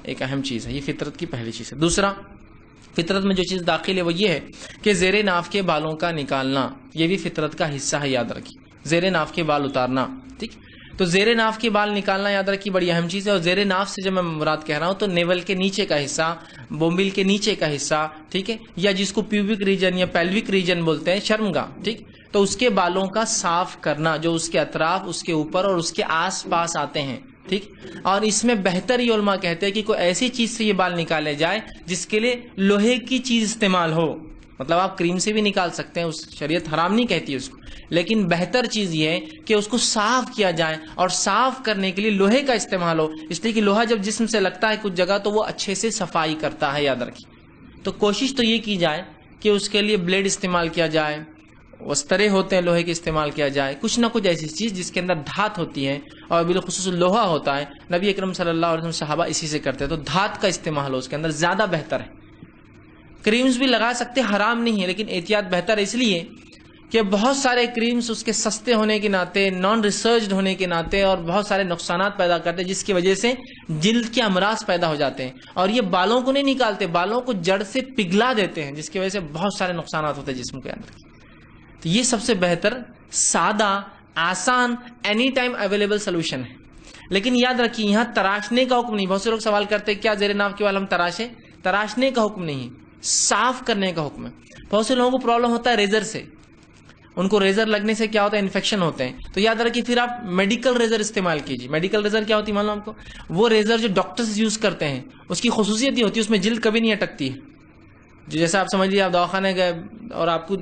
ایک اہم چیز ہے، یہ فطرت کی پہلی چیز ہے۔ دوسرا، فطرت میں جو چیز داخل ہے وہ یہ ہے کہ زیر ناف کے بالوں کا نکالنا، یہ بھی فطرت کا حصہ ہے، یاد رکھیے، زیر ناف کے بال اتارنا، ٹھیک۔ تو زیر ناف کے بال نکالنا یاد رکھیے بڑی اہم چیز ہے، اور زیر ناف سے جب میں مراد کہہ رہا ہوں تو نیول کے نیچے کا حصہ، بومبل کے نیچے کا حصہ، ٹھیک ہے، یا جس کو پیوبک ریجن یا پیلوک ریجن بولتے ہیں، شرمگاہ، ٹھیک، تو اس کے بالوں کا صاف کرنا، جو اس کے اطراف، اس کے اوپر اور اس کے آس پاس آتے ہیں، ٹھیک۔ اور اس میں بہتر یہ علماء کہتے ہیں کہ کوئی ایسی چیز سے یہ بال نکالے جائے جس کے لیے لوہے کی چیز استعمال ہو، مطلب آپ کریم سے بھی نکال سکتے ہیں، اس شریعت حرام نہیں کہتی اس کو، لیکن بہتر چیز یہ ہے کہ اس کو صاف کیا جائے، اور صاف کرنے کے لیے لوہے کا استعمال ہو، اس لیے کہ لوہا جب جسم سے لگتا ہے کچھ جگہ تو وہ اچھے سے صفائی کرتا ہے، یاد رکھیے۔ تو کوشش تو یہ کی جائے کہ اس کے لیے بلیڈ استعمال کیا جائے، وسترے ہوتے ہیں لوہے کے استعمال کیا جائے، کچھ نہ کچھ ایسی چیز جس کے اندر دھات ہوتی ہے اور بالخصوص لوہا ہوتا ہے، نبی اکرم صلی اللہ علیہ وسلم صحابہ اسی سے کرتے ہیں، تو دھات کا استعمال ہو اس کے اندر زیادہ بہتر ہے۔ کریمز بھی لگا سکتے، حرام نہیں ہے، لیکن احتیاط بہتر ہے، اس لیے کہ بہت سارے کریمز اس کے سستے ہونے کے ناطے، نان ریسرچڈ ہونے کے ناطے، اور بہت سارے نقصانات پیدا کرتے ہیں، جس کی وجہ سے جلد کے امراض پیدا ہو جاتے ہیں، اور یہ بالوں کو نہیں نکالتے، بالوں کو جڑ سے پگھلا دیتے ہیں، جس کی وجہ سے بہت سارے نقصانات ہوتے ہیں جسم کے اندر۔ تو یہ سب سے بہتر، سادہ، آسان، اینی ٹائم اویلیبل سلوشن ہے۔ لیکن یاد رکھیے یہاں تراشنے کا حکم نہیں۔ بہت سے لوگ سوال کرتے ہیں کیا زیر ناف کے بال ہم تراشیں؟ تراشنے کا حکم نہیں ہے، صاف کرنے کا حکم ہے۔ بہت سے لوگوں کو پرابلم ہوتا ہے ریزر سے، ان کو ریزر لگنے سے کیا ہوتا ہے، انفیکشن ہوتے ہیں، تو یاد رکھیے پھر آپ میڈیکل ریزر استعمال کیجیے۔ میڈیکل ریزر کیا ہوتی ہے معلوم آپ کو؟ وہ ریزر جو ڈاکٹرز یوز کرتے ہیں، اس کی خصوصیت یہ ہوتی ہے اس میں جلد کبھی نہیں اٹکتی ہے۔ جو جیسا آپ سمجھ لیجیے آپ دواخانے گئے اور آپ کو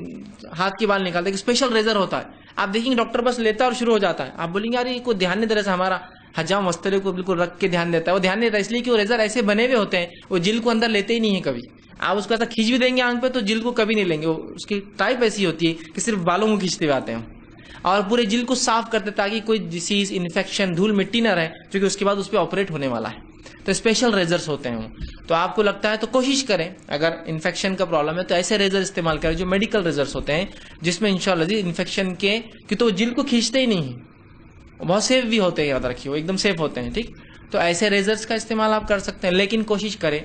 ہاتھ کے بال نکالتے ہیں، اسپیشل ریزر ہوتا ہے، آپ دیکھیں گے ڈاکٹر بس لیتا ہے اور شروع ہو جاتا ہے، آپ بولیں گے یار یہ کوئی دھیان نہیں دے رہا ہے، ہمارا حجام مسترے کو بالکل رکھ کے دھیان دیتا ہے، وہ دھیان نہیں دیتا اس لیے کہ وہ ریزر ایسے بنے ہوئے ہوتے ہیں وہ جلد کو اندر لیتے ہی نہیں ہیں کبھی۔ آپ اس کو ایسا کھینچ بھی دیں گے آنکھ پہ تو جلد کو کبھی نہیں لیں گے، اس کی ٹائپ ایسی ہوتی ہے کہ صرف بالوں کو کھینچتے ہوئے آتے ہیں، اور پورے جلد کو صاف کرتے تاکہ کوئی ڈیسیز، انفیکشن، دھول مٹی نہ رہے، کیونکہ اس کے بعد اس پہ آپریٹ ہونے والا ہے۔ تو اسپیشل ریزرز ہوتے ہیں، تو آپ کو لگتا ہے تو کوشش کریں، اگر انفیکشن کا پرابلم ہے تو ایسے ریزر استعمال کریں جو میڈیکل ریزرز ہوتے ہیں، جس میں انشاءاللہ انفیکشن کے کہ تو جلد کو کھینچتے ہی نہیں ہیں، بہت سیف بھی ہوتے ہیں، یاد رکھیے وہ ایک دم سیف ہوتے ہیں، ٹھیک۔ تو ایسے ریزرز کا استعمال آپ کر سکتے ہیں، لیکن کوشش کریں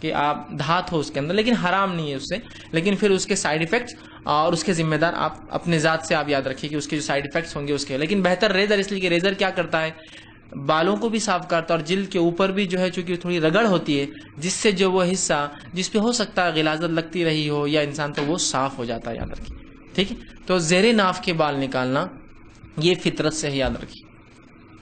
کہ آپ دھات ہو اس کے اندر، لیکن حرام نہیں ہے اس سے، لیکن پھر اس کے سائیڈ ایفیکٹس اور اس کے ذمہ دار آپ اپنے ذات سے آپ یاد رکھیے کہ اس کے جو سائیڈ ایفیکٹس ہوں گے اس کے، لیکن بہتر ریزر، اس لیے کہ ریزر کیا کرتا ہے، بالوں کو بھی صاف کرتا ہے، اور جلد کے اوپر بھی جو ہے چونکہ تھوڑی رگڑ ہوتی ہے، جس سے جو وہ حصہ جس پہ ہو سکتا ہے غلاظت لگتی رہی ہو یا انسان، تو وہ صاف ہو جاتا ہے، یاد رکھیے، ٹھیک ہے۔ تو زیر ناف کے بال نکالنا یہ فطرت سے ہے، یاد رکھیے،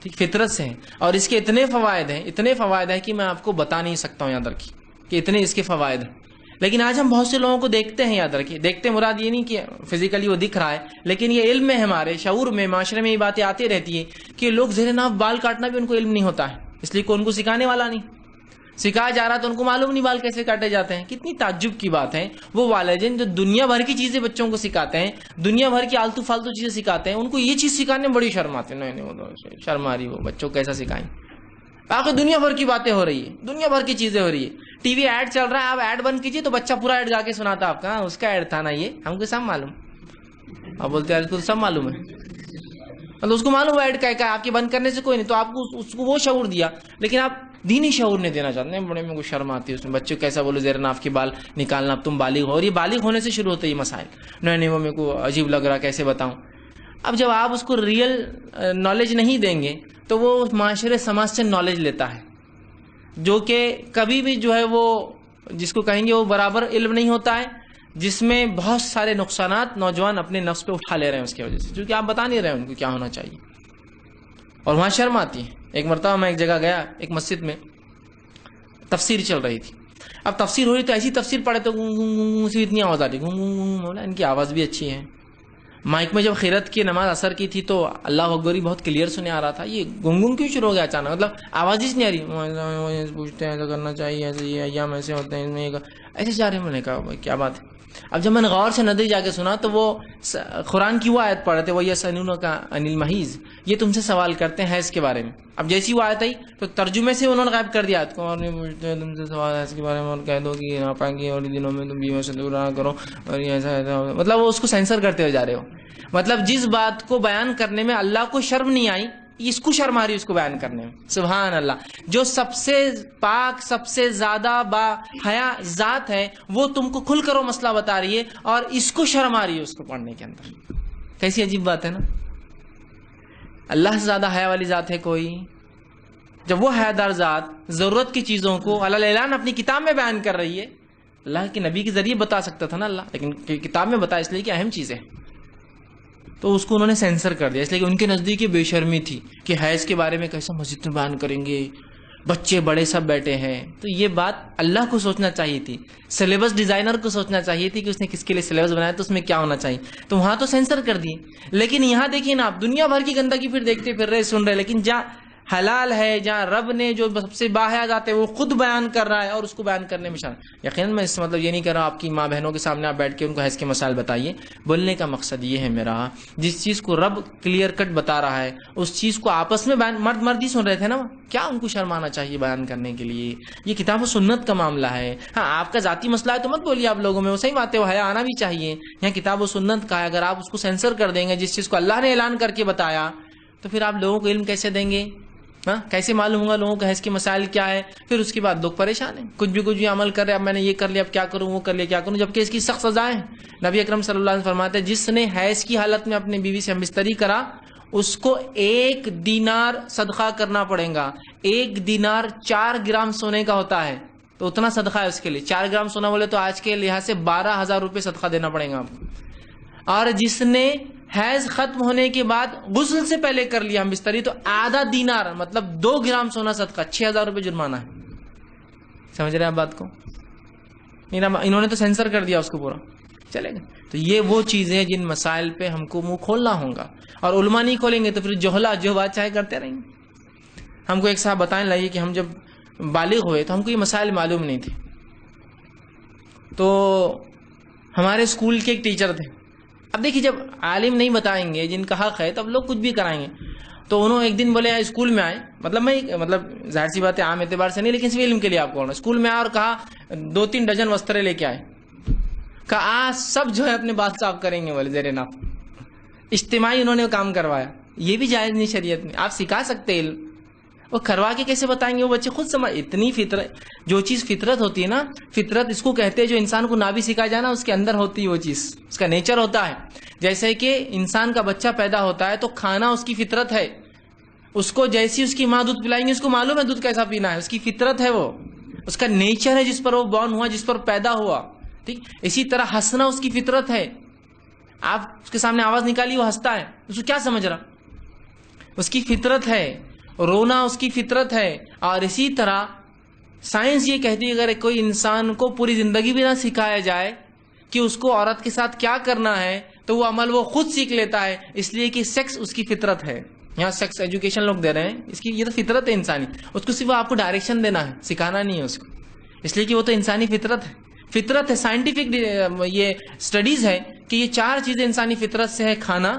ٹھیک، فطرت سے ہے، اور اس کے اتنے فوائد ہیں کہ میں آپ کو بتا نہیں سکتا ہوں، یاد رکھیے کہ اتنے اس کے فوائد ہیں۔ لیکن آج ہم بہت سے لوگوں کو دیکھتے ہیں، یاد رکھیے، دیکھتے مراد یہ نہیں کہ فزیکلی وہ دکھ رہا ہے، لیکن یہ علم میں، ہمارے شعور میں، معاشرے میں یہ باتیں آتی رہتی ہیں کہ لوگ زیر ناف بال کاٹنا بھی ان کو علم نہیں ہوتا ہے، اس لیے کہ ان کو سکھانے والا نہیں، سکھایا جا رہا تو ان کو معلوم نہیں بال کیسے کاٹے جاتے ہیں۔ کتنی تعجب کی بات ہے، وہ والدین جو دنیا بھر کی چیزیں بچوں کو سکھاتے ہیں، دنیا بھر کی آلتو فالتو چیزیں سکھاتے ہیں، ان کو یہ چیز سکھانے میں بڑی شرم آتی ہے، نہیں وہ تو شرم آ رہی، وہ بچوں کو کیسا سکھائیں، باقی دنیا بھر کی باتیں ہو رہی ہے، دنیا بھر کی چیزیں ہو رہی ہے، ٹی وی ایڈ چل رہا ہے، آپ ایڈ بند کیجئے تو بچہ پورا ایڈ جا کے سناتا آپ کا، اس کا ایڈ تھا نا یہ، ہم کو سب معلوم، آپ بولتے ہیں اس کو سب معلوم ہے، مطلب اس کو معلوم ہے ایڈ کا ہے، آپ کے بند کرنے سے کوئی نہیں، تو آپ کو اس کو وہ شعور دیا، لیکن آپ دینی شعور نہیں دینا چاہتے ہیں، بڑے میں کو شرم آتی ہے اس میں، بچوں کو کیسا بولو زیر ناف کے بال نکالنا، اب تم بالغ ہو، اور یہ بالغ ہونے سے شروع ہوتے ہیں یہ مسائل، نہیں وہ میرے کو عجیب لگ رہا، کیسے بتاؤں۔ اب جب آپ اس کو ریئل نالج نہیں دیں گے تو وہ معاشرے سماج سے نالج لیتا ہے، جو کہ کبھی بھی جو ہے وہ جس کو کہیں گے وہ برابر علم نہیں ہوتا ہے، جس میں بہت سارے نقصانات نوجوان اپنے نفس پہ اٹھا لے رہے ہیں اس کی وجہ سے، کیونکہ آپ بتا نہیں رہے ہیں ان کو کیا ہونا چاہیے، اور وہاں شرم آتی ہے۔ ایک مرتبہ میں ایک جگہ گیا، ایک مسجد میں تفسیر چل رہی تھی، اب تفسیر ہو رہی تو ایسی تفسیر پڑھے تو سے اتنی آواز آ رہی، بولا ان کی آواز بھی اچھی ہے۔ مائک میں جب خیرت کی نماز اثر کی تھی تو اللہ اکبر بہت کلیئر سنے آ رہا تھا، یہ گنگن کیوں شروع ہو گیا اچانک، مطلب آواز ہی نہیں آ رہی، پوچھتے ہیں ایسا کرنا چاہیے، ایسے یہ ایام ایسے ہوتے ہیں، اس میں ایسے جا رہے ہیں، میں نے کہا کیا بات ہے۔ اب جب میں نے غور سے ندی جا کے سنا تو وہ قرآن کی وہ آیت پڑھ رہے تھے، وہ یسألونک کا عن المحیض، یہ تم سے سوال کرتے ہیں حیض کے بارے میں۔ اب جیسی وہ آیت آئی تو ترجمے سے انہوں نے غائب کر دیا آیت کو، اور نہیں پوچھتے ہیں تم سے سوال حیض کے بارے میں، اور کہہ دو کہ ناپاکی اور دنوں میں تم بیویوں سے دور رہا کرو، اور یہ ایسا، مطلب وہ اس کو سینسر کرتے ہوئے جا رہے ہو، مطلب جس بات کو بیان کرنے میں اللہ کو شرم نہیں آئی اس کو شرم آ رہی ہے اس کو بیان کرنے میں. سبحان اللہ. جو سب سے پاک سب سے زیادہ با حیا ذات ہے وہ تم کو کھل کر وہ مسئلہ بتا رہی ہے اور اس کو شرم آ رہی ہے اس کو پڑھنے کے اندر. کیسی عجیب بات ہے نا. اللہ سے زیادہ حیا والی ذات ہے کوئی؟ جب وہ حیادار ذات ضرورت کی چیزوں کو علی الاعلان اپنی کتاب میں بیان کر رہی ہے، اللہ کے نبی کے ذریعے بتا سکتا تھا نا اللہ، لیکن کتاب میں بتا اس لیے کہ اہم چیز ہے، تو اس کو انہوں نے سینسر کر دیا، اس لیے کہ ان کے نزدیک یہ بے شرمی تھی کہ حیض کے بارے میں کیسا مسجد میں بیان کریں گے، بچے بڑے سب بیٹھے ہیں. تو یہ بات اللہ کو سوچنا چاہیے تھی، سلیبس ڈیزائنر کو سوچنا چاہیے تھی کہ اس نے کس کے لیے سلیبس بنایا تو اس میں کیا ہونا چاہیے. تو وہاں تو سینسر کر دیے، لیکن یہاں دیکھیے نا آپ دنیا بھر کی گندگی پھر دیکھتے پھر رہے سن رہے، لیکن جہاں حلال ہے، جہاں رب نے جو سب سے باحیا ذات ہے وہ خود بیان کر رہا ہے اور اس کو بیان کرنے میں شامل. یقیناً میں اس مطلب یہ نہیں کر رہا آپ کی ماں بہنوں کے سامنے آپ بیٹھ کے ان کو حیض کے مسائل بتائیے. بولنے کا مقصد یہ ہے میرا، جس چیز کو رب کلیئر کٹ بتا رہا ہے اس چیز کو آپس میں بیان، مرد مرد ہی سن رہے تھے نا، کیا ان کو شرم آنا چاہیے بیان کرنے کے لیے؟ یہ کتاب و سنت کا معاملہ ہے. ہاں آپ کا ذاتی مسئلہ ہے تو مت بولیے آپ لوگوں میں، وہ صحیح بات ہے، وہ حیا آنا بھی چاہیے. یہاں کتاب و سنت کا ہے، اگر آپ اس کو سینسر کر دیں گے جس چیز کو اللہ نے اعلان کر کے بتایا تو پھر آپ لوگوں کو علم کیسے دیں گے؟ ہاں کیسے معلوم ہوگا لوگوں کو حیض کے مسائل کیا ہے؟ پھر اس کے بعد لوگ پریشان ہیں، کچھ بھی عمل کر رہے، اب میں نے یہ کر لیا اب کیا کروں، وہ کر لیا کیا کروں، جبکہ اس کی سخت سزائیں ہیں. نبی اکرم صلی اللہ علیہ وسلم فرماتے ہیں جس نے حیض کی حالت میں اپنی بیوی سے ہمبستری کرا اس کو 1 دینار صدقہ کرنا پڑے گا. 1 دینار 4 گرام سونے کا ہوتا ہے، تو اتنا صدقہ ہے اس کے لیے. 4 گرام سونا بولے تو آج کے لحاظ سے 12,000 روپے صدقہ دینا پڑے گا آپ کو. اور جس نے حیض ختم ہونے کے بعد غسل سے پہلے کر لیا ہم بستری تو آدھا دینار مطلب 2 گرام سونا صدقہ، 6,000 روپے جرمانہ ہے. سمجھ رہے ہیں آپ بات کو؟ انہوں نے تو سینسر کر دیا اس کو پورا. چلے گا. تو یہ وہ چیزیں جن مسائل پہ ہم کو منہ کھولنا ہوگا، اور علماء نہیں کھولیں گے تو پھر جوہلا جو بات چاہے کرتے رہیں گے. ہم کو ایک صاحب بتانے لگے کہ ہم جب بالغ ہوئے تو ہم کو یہ مسائل معلوم نہیں تھے. تو ہمارے اسکول کے ایک ٹیچر تھے. اب دیکھیے جب عالم نہیں بتائیں گے جن کا حق ہے تب لوگ کچھ بھی کرائیں گے. تو انہوں ایک دن بولے اسکول میں آئے، مطلب ظاہر سی بات ہے عام اعتبار سے نہیں لیکن صرف علم کے لیے آپ کو اسکول میں آئے اور کہا 2-3 ڈزن وسترے لے کے آئے. کہا آج سب جو ہے اپنے بات صاف کریں گے بولے زیر ناف. اجتماعی انہوں نے کام کروایا. یہ بھی جائز نہیں شریعت میں. آپ سکھا سکتے علم، وہ کروا کے کیسے بتائیں گے؟ وہ بچے خود سمجھ. اتنی فطرت، جو چیز فطرت ہوتی ہے نا، فطرت اس کو کہتے ہیں جو انسان کو نہ بھی سکھایا جائے نا اس کے اندر ہوتی ہے وہ چیز، اس کا نیچر ہوتا ہے. جیسے کہ انسان کا بچہ پیدا ہوتا ہے تو کھانا اس کی فطرت ہے، اس کو جیسی اس کی ماں دودھ پلائیں گی اس کو معلوم ہے دودھ کیسا پینا ہے، اس کی فطرت ہے، وہ اس کا نیچر ہے جس پر وہ بورن ہوا، جس پر پیدا ہوا. ٹھیک اسی طرح ہنسنا اس کی فطرت ہے. آپ اس کے سامنے آواز نکالی وہ ہنستا ہے، اس کو کیا سمجھ رہا؟ اس کی فطرت ہے. رونا اس کی فطرت ہے. اور اسی طرح سائنس یہ کہتی ہے اگر کوئی انسان کو پوری زندگی بھی نہ سکھایا جائے کہ اس کو عورت کے ساتھ کیا کرنا ہے تو وہ عمل وہ خود سیکھ لیتا ہے، اس لیے کہ سیکس اس کی فطرت ہے. یہاں سیکس ایجوکیشن لوگ دے رہے ہیں، اس کی یہ تو فطرت ہے انسانی. اس کو صرف آپ کو ڈائریکشن دینا ہے، سکھانا نہیں ہے اس کو، اس لیے کہ وہ تو انسانی فطرت ہے. فطرت ہے. سائنٹیفک یہ اسٹڈیز ہے کہ یہ 4 چیزیں انسانی فطرت سے ہے: کھانا،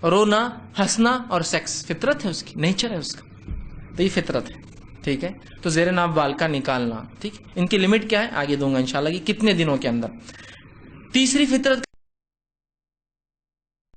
رونا، ہنسنا اور سیکس. فطرت ہے اس کی، نیچر ہے اس کا. تو یہ فطرت ہے. ٹھیک ہے. تو زیر ناف بال کا نکالنا، ٹھیک، ان کی لمٹ کیا ہے آگے دوں گا انشاءاللہ کہ کتنے دنوں کے اندر. تیسری فطرت